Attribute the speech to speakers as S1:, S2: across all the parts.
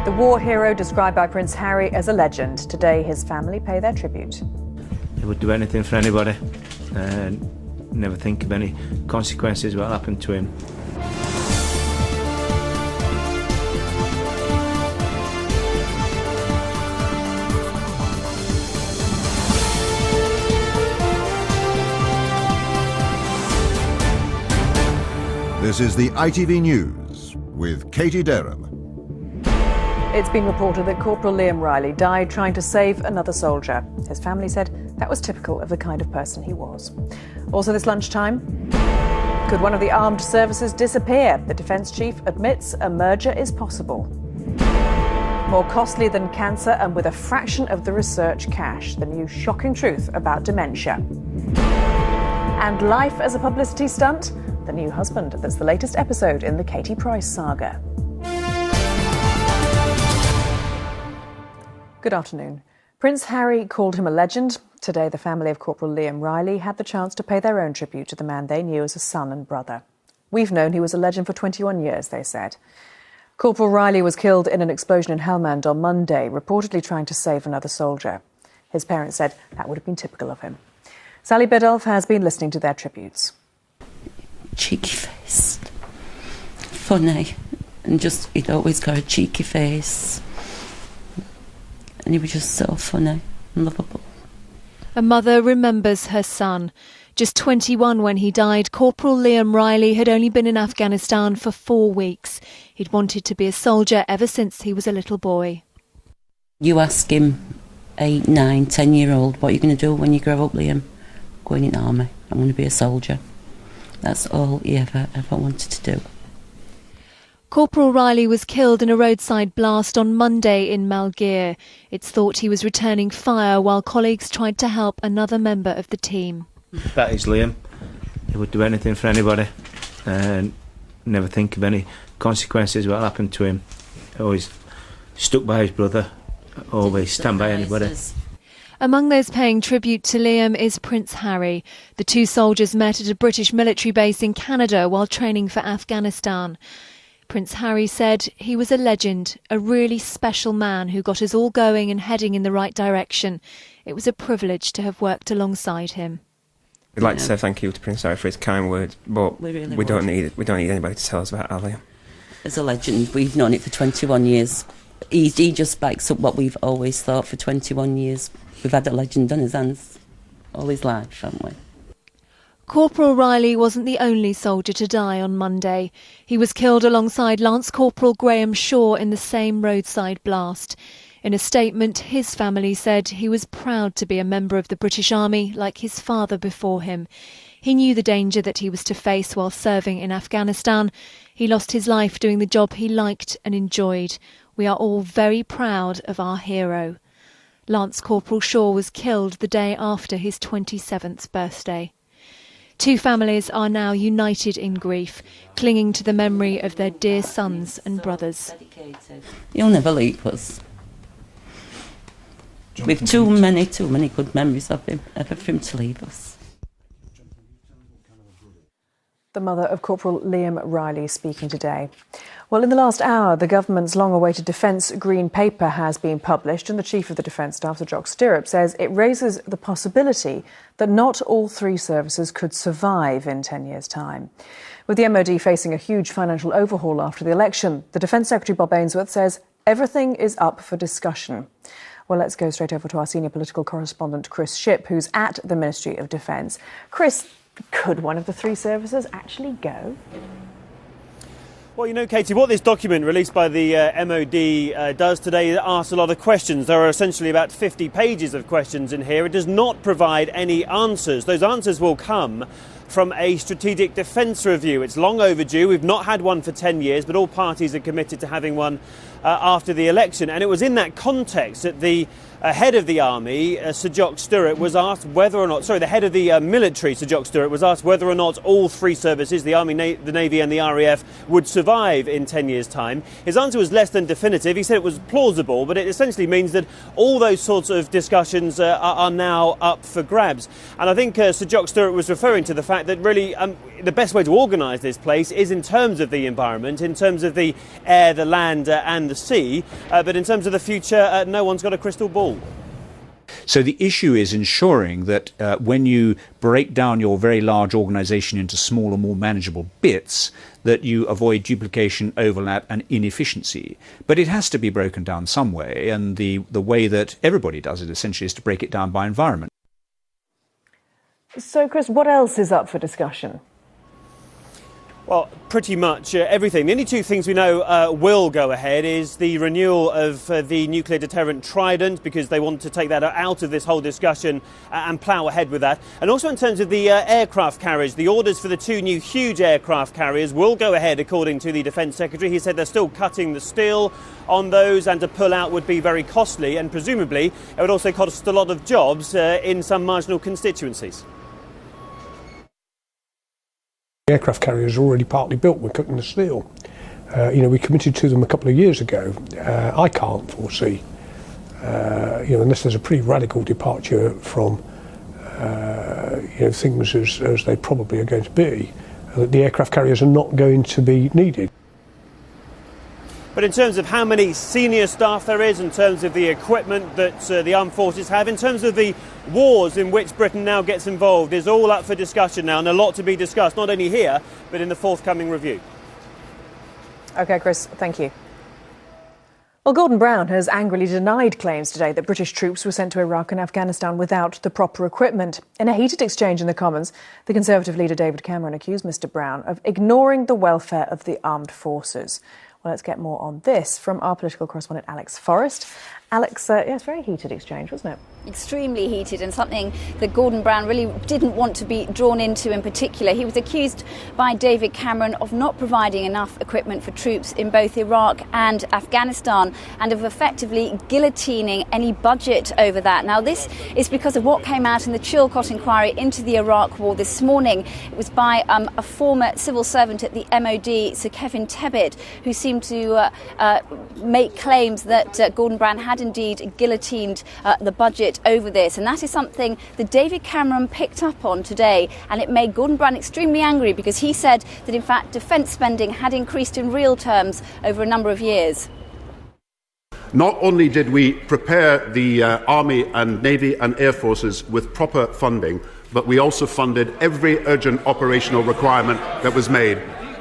S1: The war hero described by Prince Harry as a legend. Today his family pay their tribute.
S2: He would do anything for anybody and never think of any consequences what happened to him.
S3: This is the ITV News with Katie Derham.
S1: It's been reported that Corporal Liam Riley died trying to save another soldier. His family said that was typical of the kind of person he was. Also this lunchtime, could one of the armed services disappear? The Defence Chief admits a merger is possible. More costly than cancer and with a fraction of the research cash. The new shocking truth about dementia. And life as a publicity stunt? The new husband. That's the latest episode in the Katie Price saga. Good afternoon. Prince Harry called him a legend. Today, the family of Corporal Liam Riley had the chance to pay their own tribute to the man they knew as a son and brother. We've known he was a legend for 21 years, they said. Corporal Riley was killed in an explosion in Helmand on Monday, reportedly trying to save another soldier. His parents said that would have been typical of him. Sally Biddulph has been listening to their tributes.
S4: Cheeky face, funny, and just he'd always got a cheeky face, and he was just so funny and lovable.
S5: A mother remembers her son. Just 21 when he died, Corporal Liam Riley had only been in Afghanistan for 4 weeks. He'd wanted to be a soldier ever since he was a little boy.
S4: You ask him, 8, 9, 10-year-old, what are you going to do when you grow up, Liam? Going in the army. I'm going to be a soldier. That's all he ever wanted to do.
S5: Corporal Riley was killed in a roadside blast on Monday in Malgir. It's thought he was returning fire while colleagues tried to help another member of the team.
S2: That is Liam. He would do anything for anybody and never think of any consequences what happened to him. Always stuck by his brother, always stand by anybody.
S5: Among those paying tribute to Liam is Prince Harry. The two soldiers met at a British military base in Canada while training for Afghanistan. Prince Harry said he was a legend, a really special man who got us all going and heading in the right direction. It was a privilege to have worked alongside him.
S6: We'd like to say thank you to Prince Harry for his kind words, but we don't need anybody to tell us about Liam.
S4: As a legend, we've known it for 21 years. He just backs up what we've always thought for 21 years. We've had a legend on his hands all his life, haven't we?
S5: Corporal Riley wasn't the only soldier to die on Monday. He was killed alongside Lance Corporal Graham Shaw in the same roadside blast. In a statement, his family said he was proud to be a member of the British Army like his father before him. He knew the danger that he was to face while serving in Afghanistan. He lost his life doing the job he liked and enjoyed. We are all very proud of our hero. Lance Corporal Shaw was killed the day after his 27th birthday. Two families are now united in grief, clinging to the memory of their dear sons and brothers.
S4: He'll never leave us. We've too many good memories of him, ever for him to leave us.
S1: The mother of Corporal Liam Riley speaking today. Well, in the last hour, the government's long-awaited Defence Green Paper has been published, and the Chief of the Defence Staff, Sir Jock Stirrup, says it raises the possibility that not all three services could survive in 10 years' time. With the MOD facing a huge financial overhaul after the election, the Defence Secretary Bob Ainsworth says everything is up for discussion. Well, let's go straight over to our senior political correspondent, Chris Shipp, who's at the Ministry of Defence. Chris, could one of the three services actually go?
S7: Well, you know, Katie, what this document released by the MOD does today asks a lot of questions. There are essentially about 50 pages of questions in here. It does not provide any answers. Those answers will come from a strategic defence review. It's long overdue. We've not had one for 10 years, but all parties are committed to having one after the election. And it was in that context that the head of the army, Sir Jock Stirrup, was asked whether or not, the head of the military, Sir Jock Stirrup, was asked whether or not all three services, the Army, the Navy and the RAF, would survive in 10 years' time. His answer was less than definitive. He said it was plausible, but it essentially means that all those sorts of discussions are now up for grabs. And I think Sir Jock Stirrup was referring to the fact that really the best way to organise this place is in terms of the environment, in terms of the air, the land and the sea, but in terms of the future, no one's got a crystal ball.
S8: So the issue is ensuring that when you break down your very large organisation into smaller, more manageable bits, that you avoid duplication, overlap and inefficiency. But it has to be broken down some way, and the way that everybody does it essentially is to break it down by environment.
S1: So, Chris, what else is up for discussion?
S7: Well, pretty much everything. The only two things we know will go ahead is the renewal of the nuclear deterrent Trident, because they want to take that out of this whole discussion and plough ahead with that. And also in terms of the aircraft carriers, the orders for the two new huge aircraft carriers will go ahead, according to the Defence Secretary. He said they're still cutting the steel on those, and to pull out would be very costly, and presumably it would also cost a lot of jobs in some marginal constituencies.
S9: The aircraft carriers are already partly built. We're cutting the steel. We committed to them a couple of years ago. I can't foresee, unless there's a pretty radical departure from, things as they probably are going to be, that the aircraft carriers are not going to be needed.
S7: But in terms of how many senior staff there is, in terms of the equipment that the armed forces have, in terms of the wars in which Britain now gets involved, is all up for discussion now, and a lot to be discussed, not only here, but in the forthcoming review.
S1: OK, Chris, thank you. Well, Gordon Brown has angrily denied claims today that British troops were sent to Iraq and Afghanistan without the proper equipment. In a heated exchange in the Commons, the Conservative leader David Cameron accused Mr Brown of ignoring the welfare of the armed forces. Well, let's get more on this from our political correspondent Alex Forrest. Alex, it's a very heated exchange, wasn't it?
S10: Extremely heated, and something that Gordon Brown really didn't want to be drawn into in particular. He was accused by David Cameron of not providing enough equipment for troops in both Iraq and Afghanistan, and of effectively guillotining any budget over that. Now, this is because of what came out in the Chilcot inquiry into the Iraq war this morning. It was by a former civil servant at the MOD, Sir Kevin Tebbit, who seemed to make claims that Gordon Brown had indeed guillotined the budget over this, and that is something that David Cameron picked up on today, and it made Gordon Brown extremely angry, because he said that in fact defence spending had increased in real terms over a number of years.
S11: Not only did we prepare the Army and Navy and Air Forces with proper funding, but we also funded every urgent operational requirement that was made.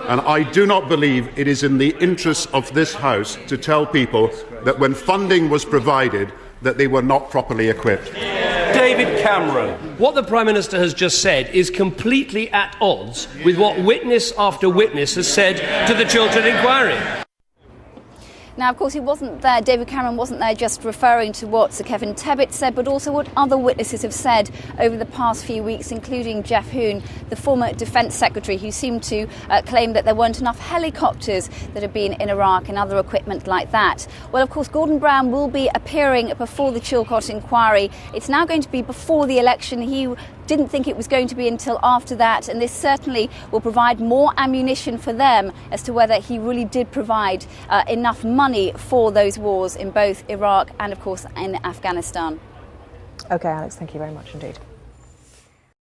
S11: And I do not believe it is in the interests of this House to tell people that when funding was provided, that they were not properly equipped.
S12: David Cameron, what the Prime Minister has just said is completely at odds with what witness after witness has said to the Chiltern inquiry.
S10: Now, of course, he wasn't there. David Cameron wasn't there just referring to what Sir Kevin Tebbit said, but also what other witnesses have said over the past few weeks, including Jeff Hoon, the former Defence Secretary, who seemed to claim that there weren't enough helicopters that had been in Iraq and other equipment like that. Well, of course, Gordon Brown will be appearing before the Chilcot inquiry. It's now going to be before the election. He didn't think it was going to be until after that, and this certainly will provide more ammunition for them as to whether he really did provide enough money for those wars in both Iraq and, of course, in Afghanistan.
S1: OK, Alex, thank you very much indeed.